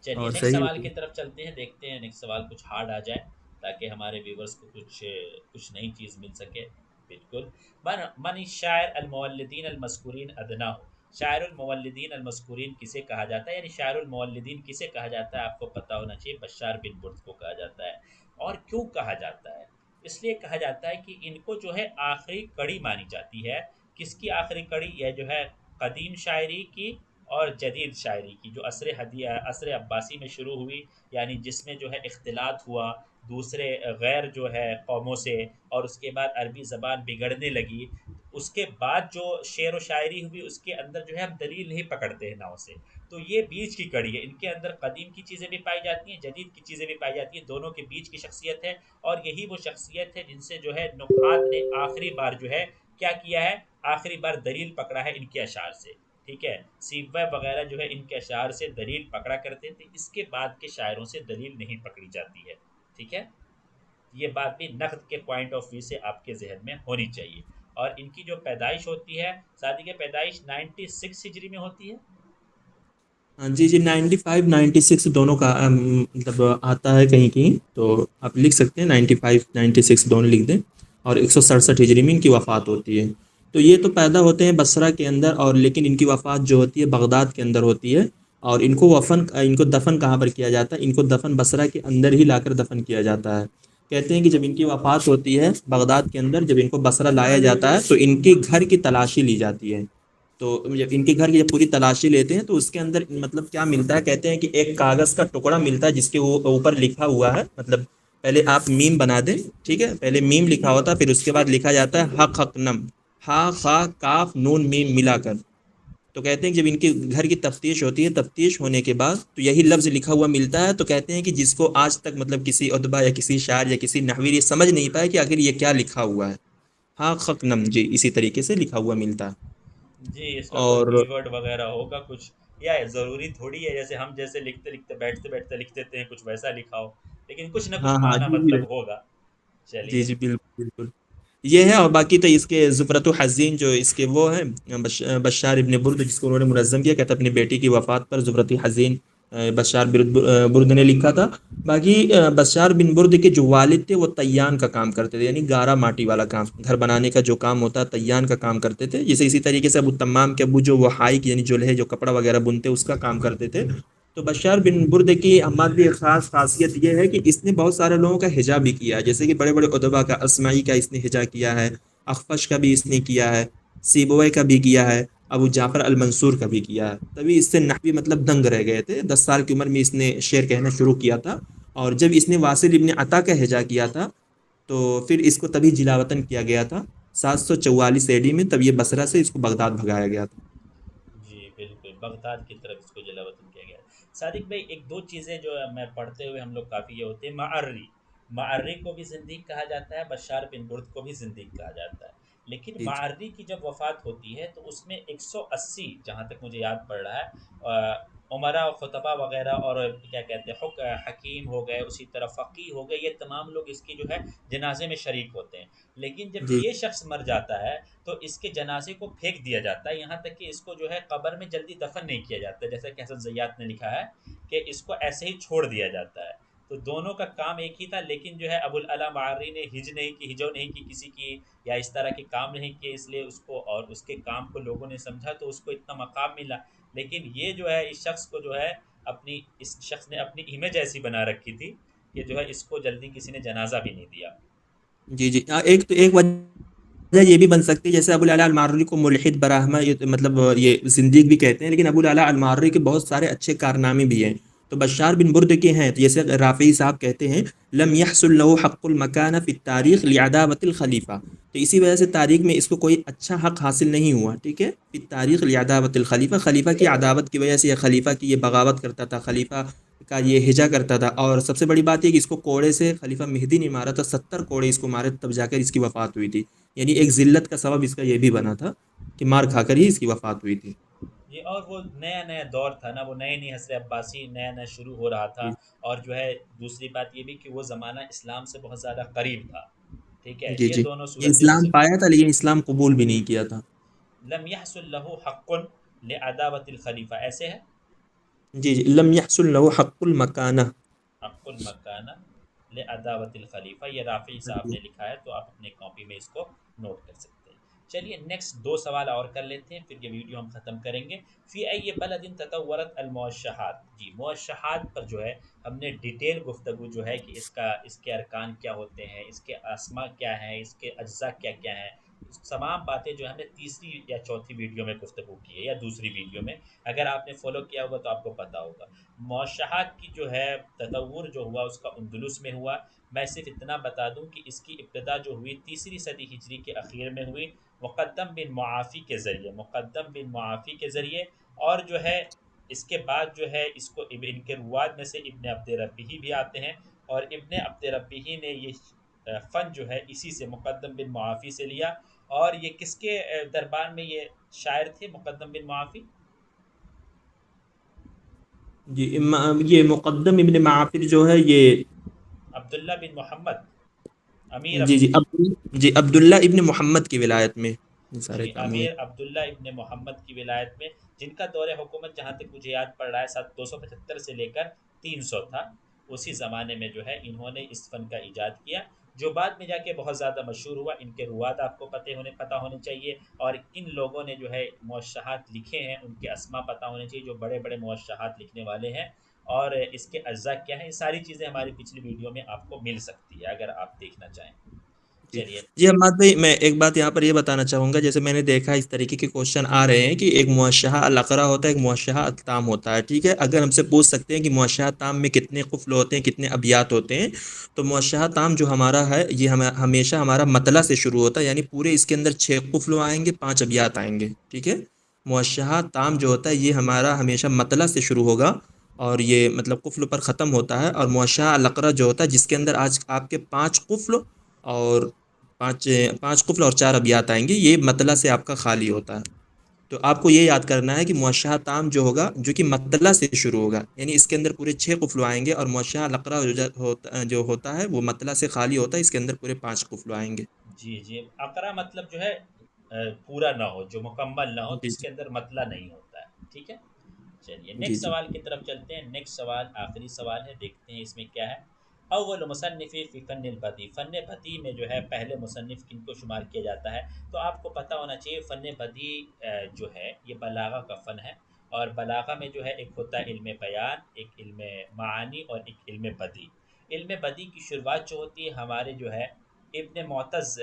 A: چلیے
B: اور
A: نیکسٹ
B: صحیح
A: سوال
B: ہے.
A: کی طرف چلتے ہیں، دیکھتے ہیں نیکسٹ سوال کچھ ہارڈ آ جائے تاکہ ہمارے ویورز کو کچھ نئی چیز مل سکے. بالکل. من الشاعر المولدین المذکورین ادنا ہو. شاعر المولدین المذکورین کسے کہا جاتا ہے؟ یعنی شاعر المولدین کسے کہا جاتا ہے؟ آپ کو پتہ ہونا چاہیے بشار بن برد کو کہا جاتا ہے. اور کیوں کہا جاتا ہے؟ اس لیے کہا جاتا ہے کہ ان کو جو ہے آخری کڑی مانی جاتی ہے. کس کی آخری کڑی؟ یہ جو ہے قدیم شاعری کی اور جدید شاعری کی، جو عصر عباسی میں شروع ہوئی، یعنی جس میں جو ہے اختلاط ہوا دوسرے غیر جو ہے قوموں سے، اور اس کے بعد عربی زبان بگڑنے لگی. اس کے بعد جو شعر و شاعری ہوئی اس کے اندر جو ہے ہم دلیل نہیں پکڑتے ہیں ناؤ سے. تو یہ بیچ کی کڑی ہے، ان کے اندر قدیم کی چیزیں بھی پائی جاتی ہیں، جدید کی چیزیں بھی پائی جاتی ہیں، دونوں کے بیچ کی شخصیت ہے. اور یہی وہ شخصیت ہے جن سے جو ہے نحات نے آخری بار جو ہے کیا کیا ہے، آخری بار دلیل پکڑا ہے ان کے اشعار سے. ٹھیک ہے. سیبوے وغیرہ جو ہے ان کے اشعار سے دلیل پکڑا کرتے تھے، اس کے بعد کے شاعروں سے دلیل نہیں پکڑی جاتی ہے. ٹھیک ہے. یہ بات بھی نقد کے پوائنٹ آف ویو سے آپ کے ذہن میں ہونی چاہیے. اور ان کی جو پیدائش ہوتی ہے، شادی کی پیدائش 96 ہجری میں ہوتی ہے.
B: ہاں جی جی، 95 96 دونوں کا مطلب آتا ہے کہیں کہیں، تو آپ لکھ سکتے ہیں 95 96 دونوں لکھ دیں. اور 167 ہجری میں ان کی وفات ہوتی ہے. تو یہ تو پیدا ہوتے ہیں بصرہ کے اندر، اور لیکن ان کی وفات جو ہوتی ہے بغداد کے اندر ہوتی ہے. اور ان کو دفن کہاں پر کیا جاتا ہے؟ ان کو دفن بصرہ کے اندر ہی لا کر دفن کیا جاتا ہے. کہتے ہیں کہ جب ان کی وفات ہوتی ہے بغداد کے اندر، جب ان کو بصرہ لایا جاتا ہے تو ان کے گھر کی تلاشی لی جاتی ہے. تو جب ان کے گھر کی جب پوری تلاشی لیتے ہیں تو اس کے اندر مطلب کیا ملتا ہے؟ کہتے ہیں کہ ایک کاغذ کا ٹکڑا ملتا ہے جس کے اوپر لکھا ہوا ہے، مطلب پہلے آپ میم بنا دیں. ٹھیک ہے، پہلے میم لکھا ہوتا ہے، پھر اس کے بعد لکھا جاتا ہے حق حق نم، ہا خا کاف نون میم ملا کر. تو کہتے ہیں کہ جب ان کے گھر کی تفتیش ہوتی ہے، تفتیش ہونے کے بعد تو یہی لفظ لکھا ہوا ملتا ہے. تو کہتے ہیں کہ جس کو آج تک مطلب کسی ادبا یا کسی شاعر یا کسی نحوی یہ سمجھ نہیں پائے کہ آخر یہ کیا لکھا ہوا ہے. ہاں خق نم، جی اسی طریقے سے لکھا ہوا ملتا ہے.
A: جی، اس کا کوئی
B: اور
A: کی ورڈ وغیرہ ہوگا کچھ، یا ضروری تھوڑی ہے جیسے ہم جیسے لکھتے لکھتے بیٹھتے بیٹھتے لکھ دیتے ہیں کچھ ویسا لکھا ہو، لیکن کچھ نہ
B: ہاں
A: کچھ
B: ہاں
A: معنی
B: جی جی
A: مطلب ہوگا.
B: جی
A: چلیے.
B: جی بالکل بالکل. یہ ہے. اور باقی تو اس کے زفرت و حزین جو اس کے وہ ہیں، بشار ابن برد جس کو انہوں نے منظم کیا، کہتا اپنی بیٹی کی وفات پر زفرت حزین بشار برد نے لکھا تھا. باقی بشار بن برد کے جو والد تھے وہ تیان کا کام کرتے تھے، یعنی گارا ماٹی والا کام، گھر بنانے کا جو کام ہوتا ہے تیان کا کام کرتے تھے. جیسے اسی طریقے سے ابو تمام کے ابو جو وہ ہائک یعنی جو ہے جو کپڑا وغیرہ بنتے اس کا کام کرتے تھے. تو بشار بن برد کی ہماری بھی خاص خاصیت یہ ہے کہ اس نے بہت سارے لوگوں کا حجا بھی کیا، جیسے کہ بڑے بڑے ادبا کا، اسماعی کا اس نے حجا کیا ہے، اخفش کا بھی اس نے کیا ہے، سیبوئے کا بھی کیا ہے، ابو جعفر المنصور کا بھی کیا ہے. تبھی اس سے نحوی مطلب دنگ رہ گئے تھے. 10 سال کی عمر میں اس نے شعر کہنا شروع کیا تھا. اور جب اس نے واصل ابن عطا کا حجا کیا تھا تو پھر اس کو تبھی جلا وطن کیا گیا تھا 744 AD میں. تب یہ بصرہ سے اس کو بغداد بھگایا گیا تھا.
A: جی بالکل، بغداد کی طرف اس کو جلا وطن کیا گیا. صادق بھائی ایک دو چیزیں جو میں پڑھتے ہوئے ہم لوگ کافی یہ ہوتے ہیں، معری، معری کو بھی زندیق کہا جاتا ہے، بشار بن برد کو بھی زندیق کہا جاتا ہے، لیکن
B: جی جی
A: معری کی جب وفات ہوتی ہے تو اس میں 180 جہاں تک مجھے یاد پڑ رہا ہے عمرا و خطبہ وغیرہ اور کیا کہتے ہیں حکیم ہو گئے، اسی طرح فقی ہو گئے، یہ تمام لوگ اس کی جو ہے جنازے میں شریک ہوتے ہیں، لیکن جب
B: جی
A: یہ شخص مر جاتا ہے تو اس کے جنازے کو پھینک دیا جاتا ہے، یہاں تک کہ اس کو جو ہے قبر میں جلدی دفن نہیں کیا جاتا، جیسا کہ حسن زیات نے لکھا ہے کہ اس کو ایسے ہی چھوڑ دیا جاتا ہے۔ تو دونوں کا کام ایک ہی تھا، لیکن جو ہے ابو العلا معری نے ہجو نہیں کی کسی کی، یا اس طرح کے کام نہیں کیے، اس لیے اس کو اور اس کے کام کو لوگوں نے سمجھا تو اس کو اتنا مقام ملا، لیکن یہ جو ہے اس شخص کو جو ہے اس شخص نے اپنی امیج ایسی بنا رکھی تھی کہ جو ہے اس کو جلدی کسی نے جنازہ بھی نہیں دیا۔
B: جی جی ایک تو ایک وجہ یہ بھی بن سکتی ہے، جیسے ابو العلا المعری کو ملحد براہما یہ مطلب یہ زندیق بھی کہتے ہیں، لیکن ابو العلا المعری کے بہت سارے اچھے کارنامے بھی ہیں، تو بشار بن برد کے ہیں، تو جیسے رافعی صاحب کہتے ہیں لم يحصل له حق المکان فی التاریخ لعداوت الخلیفہ، تو اسی وجہ سے تاریخ میں اس کو کوئی اچھا حق حاصل نہیں ہوا، ٹھیک ہے، فی التاریخ لعداوت الخلیفہ، خلیفہ کی عداوت کی وجہ سے، یا خلیفہ کی یہ بغاوت کرتا تھا، خلیفہ کا یہ ہجا کرتا تھا، اور سب سے بڑی بات یہ کہ اس کو کوڑے سے خلیفہ مہدی نے مارا تھا، 70 کوڑے اس کو مارے تب جا کر اس کی وفات ہوئی تھی، یعنی ایک ذلت کا سبب اس کا یہ بھی بنا تھا کہ مار کھا کر ہی اس کی وفات ہوئی تھی۔
A: یہ اور وہ نیا نیا دور تھا نا، وہ نئے نئے حضرت عباسی نیا نیا شروع ہو رہا تھا،
B: جی
A: اور جو ہے دوسری بات یہ بھی کہ وہ زمانہ اسلام سے بہت زیادہ قریب تھا، ٹھیک ہے،
B: جی
A: یہ
B: جی
A: دونوں
B: یہ
A: صورتیں ہو
B: اسلام
A: سکتی
B: پایا
A: ہیں۔
B: تھا لیکن اسلام قبول بھی نہیں کیا تھا۔
A: لم يحصل له حق لعداوت الخلیفہ ایسے ہے،
B: جی جی لم يحصل له حق المکانہ۔
A: حق المکانہ لعداوت الخلیفہ، یہ رافعی صاحب
B: جی
A: نے لکھا ہے، تو آپ اپنے کاپی میں اس کو نوٹ کر سکتے ہیں۔ چلیے نیکسٹ دو سوال اور کر لیتے ہیں، پھر یہ ویڈیو ہم ختم کریں گے۔ فی ای بلد تطورت الموشحات، جی موشحات پر جو ہے ہم نے ڈیٹیل گفتگو جو ہے کہ اس کے ارکان کیا ہوتے ہیں، اس کے اسما کیا ہیں، اس کے اجزاء کیا کیا ہیں، تمام باتیں جو ہم نے تیسری یا چوتھی ویڈیو میں گفتگو کی ہے، یا دوسری ویڈیو میں، اگر آپ نے فالو کیا ہوگا تو آپ کو پتا ہوگا۔ موشحات کی جو ہے تطور جو ہوا اس کا اندلس میں ہوا، میں صرف اتنا بتا دوں کہ اس کی ابتدا جو ہوئی تیسری صدی ہجری کے اخیر میں ہوئی، مقدم بن معافی کے ذریعے، مقدم بن معافی کے ذریعے، اور جو ہے اس کے بعد جو ہے اس کو ان کے رواد میں سے ابن عبد ربیہ بھی آتے ہیں، اور ابن عبد ربیہ نے یہ فن جو ہے اسی سے مقدم بن معافی سے لیا، اور یہ کس کے دربار میں یہ شاعر تھے مقدم بن معافی؟
B: جی یہ مقدم ابن معافر جو ہے یہ،
A: عبداللہ بن محمد، امیر
B: جی جی جی عبداللہ ابن محمد کی ولایت میں یہ سارے
A: جی
B: کام ہوئے۔
A: امیر عبداللہ ابن محمد کی ولایت میں، جن کا دور حکومت جہاں تک مجھے یاد پڑ رہا ہے 275 سے لے کر 300 تھا، اسی زمانے میں جو ہے انہوں نے اس فن کا ایجاد کیا، جو بعد میں جا کے بہت زیادہ مشہور ہوا۔ ان کے رواد آپ کو پتہ ہونے چاہیے، اور ان لوگوں نے جو ہے موشحات لکھے ہیں ان کے اسما پتہ ہونے چاہیے، جو بڑے بڑے موشحات لکھنے والے ہیں، اور اس کے اجزاء کیا ہیں، یہ ساری چیزیں ہماری پچھلی ویڈیو میں آپ کو مل سکتی ہے اگر آپ دیکھنا چاہیں۔
B: جی
A: چلیے،
B: جی حماد بھائی میں ایک بات یہاں پر یہ بتانا چاہوں گا، جیسے میں نے دیکھا اس طریقے کے کوشچن آ رہے ہیں کہ ایک موشحہ الاقرا ہوتا ہے، ایک موشحہ التام ہوتا ہے، ٹھیک ہے، اگر ہم سے پوچھ سکتے ہیں کہ موشحہ تام میں کتنے قفل ہوتے ہیں، کتنے ابیات ہوتے ہیں، تو موشحہ تام جو ہمارا ہے یہ ہمیشہ ہمارا مطلع سے شروع ہوتا ہے، یعنی پورے اس کے اندر 6 قفل آئیں گے، 5 ابیات آئیں گے، ٹھیک ہے، موشحہ تام جو ہوتا ہے یہ ہمارا ہمیشہ مطلع سے شروع ہوگا، اور یہ مطلب قفل پر ختم ہوتا ہے، اور موشحہ الاقرا جو ہوتا ہے جس کے اندر آج آپ کے 5 قفل اور پانچ 5 قفل اور 4 ابیات آئیں گے، یہ مطلع سے آپ کا خالی ہوتا ہے، تو آپ کو یہ یاد کرنا ہے کہ موشحہ تام جو ہوگا جو کہ مطلع سے شروع ہوگا، یعنی اس کے اندر پورے 6 قفل آئیں گے، اور موشحہ الاقرا جو ہوتا ہے وہ مطلع سے خالی ہوتا ہے، اس کے اندر پورے 5 قفل آئیں گے۔
A: جی جی، اقرا مطلب جو ہے پورا نہ ہو، جو مکمل نہ ہو،
B: جی
A: جس
B: جی
A: کے اندر مطلع نہیں ہوتا ہے، ٹھیک ہے۔ چلیے
B: جی
A: نیکسٹ
B: جی
A: سوال کی طرف چلتے ہیں، نیکسٹ سوال آخری سوال ہے، دیکھتے ہیں اس میں کیا ہے۔ اول مصنف فی فن البدیع، فن بدیع میں جو ہے پہلے مصنف کن کو شمار کیا جاتا ہے؟ تو آپ کو پتہ ہونا چاہیے فن بدیع جو ہے یہ بلاغہ کا فن ہے، اور بلاغہ میں جو ہے ایک ہوتا ہے علم بیان، ایک علم معانی، اور ایک علم بدیع۔ علم بدیع کی شروعات جو ہوتی ہے ہمارے جو ہے ابن معتز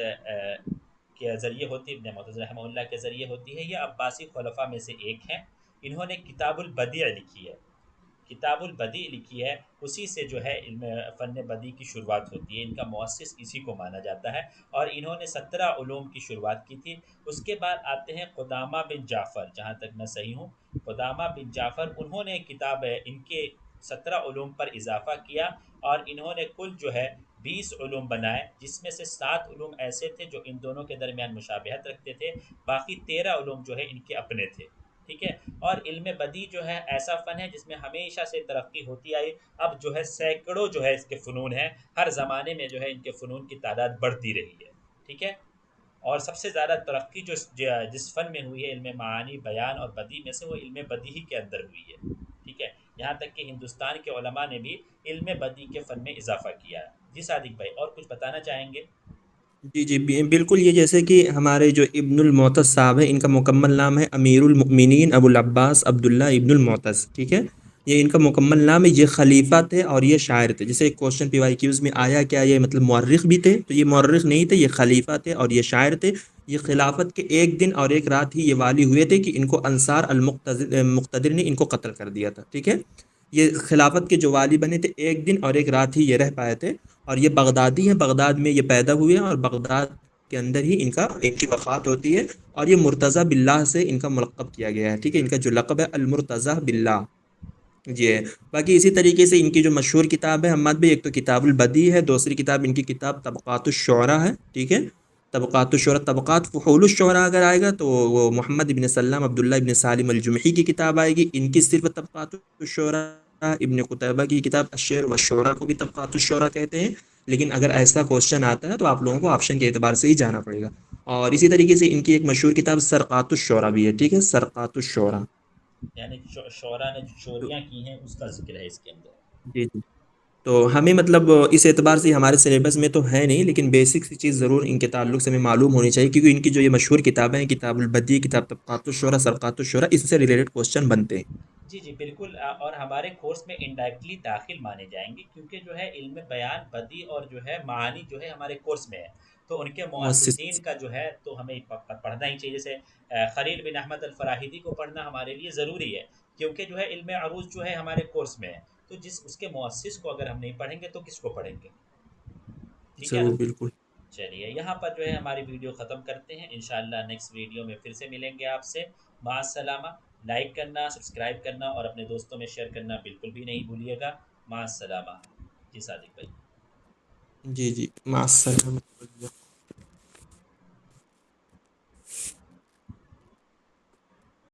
A: کے ذریعے ہوتی ہے، ابن معتز رحمہ اللہ کے ذریعے ہوتی ہے، یہ عباسی خلفاء میں سے ایک ہیں، انہوں نے کتاب البدیع لکھی ہے، کتاب البدی لکھی ہے، اسی سے جو ہے علم فن بدی کی شروعات ہوتی ہے، ان کا مؤسس اسی کو مانا جاتا ہے، اور انہوں نے 17 علوم کی شروعات کی تھی۔ اس کے بعد آتے ہیں قدامہ بن جعفر، جہاں تک میں صحیح ہوں، قدامہ بن جعفر، انہوں نے ایک کتاب ہے، ان کے 17 علوم پر اضافہ کیا، اور انہوں نے کل جو ہے 20 علوم بنائے، جس میں سے 7 علوم ایسے تھے جو ان دونوں کے درمیان مشابہت رکھتے تھے، باقی 13 علوم جو ہے ان کے اپنے تھے، ٹھیک ہے۔ اور علم بدی جو ہے ایسا فن ہے جس میں ہمیشہ سے ترقی ہوتی آئی، اب جو ہے سینکڑوں جو ہے اس کے فنون ہیں، ہر زمانے میں جو ہے ان کے فنون کی تعداد بڑھتی رہی ہے، ٹھیک ہے۔ اور سب سے زیادہ ترقی جس فن میں ہوئی ہے علم معانی بیان اور بدی میں سے، وہ علم بدی ہی کے اندر ہوئی ہے، ٹھیک ہے۔ یہاں تک کہ ہندوستان کے علماء نے بھی علم بدی کے فن میں اضافہ کیا ہے۔ جی صادق بھائی، اور کچھ بتانا چاہیں گے؟
B: جی جی بالکل، یہ جیسے کہ ہمارے جو ابن المعتز صاحب ہیں، ان کا مکمل نام ہے امیر المؤمنین ابو العباس عبداللہ ابن المعتز، ٹھیک ہے، یہ ان کا مکمل نام ہے۔ یہ خلیفہ تھے اور یہ شاعر تھے، جیسے ایک کوشچن پی وائی کیوز میں آیا کیا یہ مطلب مورخ بھی تھے، تو یہ مورخ نہیں تھے، یہ خلیفہ تھے اور یہ شاعر تھے۔ یہ خلافت کے ایک دن اور ایک رات ہی یہ والی ہوئے تھے کہ ان کو انصار المقتدر نے ان کو قتل کر دیا تھا، ٹھیک ہے۔ یہ خلافت کے جو والی بنے تھے، ایک دن اور ایک رات ہی یہ رہ پائے تھے، اور یہ بغدادی ہیں، بغداد میں یہ پیدا ہوئے ہیں، اور بغداد کے اندر ہی ان کی وفات ہوتی ہے، اور یہ مرتضی باللہ سے ان کا ملقب کیا گیا ہے، ٹھیک ہے، ان کا جو لقب ہے المرتضی باللہ، جی ہے۔ باقی اسی طریقے سے ان کی جو مشہور کتاب ہے حماد بھائی، ایک تو کتاب البدی ہے، دوسری کتاب ان کی کتاب طبقات الشعراء ہے، ٹھیک ہے، طبقات الشعراء، طبقات فحول الشعراء اگر آئے گا تو وہ محمد ابن سلام عبداللہ ابن سالم الجمحی کی کتاب آئے گی، ان کی صرف طبقات الشعراء۔ ابن قتیبہ کی کتاب الشعر والشعراء کو بھی طبقات الشعراء کہتے ہیں، لیکن اگر ایسا کوشچن آتا ہے تو آپ لوگوں کو آپشن کے اعتبار سے ہی جانا پڑے گا۔ اور اسی طریقے سے ان کی ایک مشہور کتاب سرقات الشعراء بھی ہے، ٹھیک ہے، سرقات الشعراء۔
A: یعنی شعراء نے جو
B: تو
A: چوریاں کی ہیں اس کا ذکر ہے اس کے اندر۔
B: جی جی، تو ہمیں مطلب اس اعتبار سے ہمارے سلیبس میں تو ہے نہیں، لیکن بیسک سی چیز ضرور ان کے تعلق سے ہمیں معلوم ہونی چاہیے، کیونکہ ان کی جو یہ مشہور کتابیں ہیں، کتاب البدی، کتاب طبقات الشعراء، سرقات الشعراء، اس سے ریلیٹڈ کوشچن بنتے ہیں۔
A: جی جی بالکل، اور ہمارے کورس میں انڈائریکٹلی داخل مانے جائیں گے، کیونکہ جو ہے علم بیان بدی اور جو ہے معانی جو ہے ہمارے کورس میں ہے، تو ان کے
B: مؤسس
A: مؤسسین کا جو ہے تو ہمیں پڑھنا ہی چاہیے، جیسے خلیل بن احمد الفراہیدی کو پڑھنا ہمارے لیے ضروری ہے، کیونکہ جو ہے علم عروض جو ہے ہمارے کورس میں ہے، تو اس کے مؤسس کو اگر ہم نہیں پڑھیں گے تو کس کو پڑھیں گے؟ ٹھیک ہے نا؟
B: ضرور، بالکل۔
A: چلیے یہاں پر جو ہے ہماری ویڈیو ختم کرتے ہیں، انشاءاللہ نیکسٹ ویڈیو میں پھر سے ملیں گے آپ سے۔ مع السلامہ۔ لائک کرنا، سبسکرائب کرنا اور اپنے دوستوں میں شیئر کرنا بالکل بھی نہیں بھولیے گا۔ مع السلامہ۔ جی صادق بھائی۔
B: جی جی، مع السلامہ۔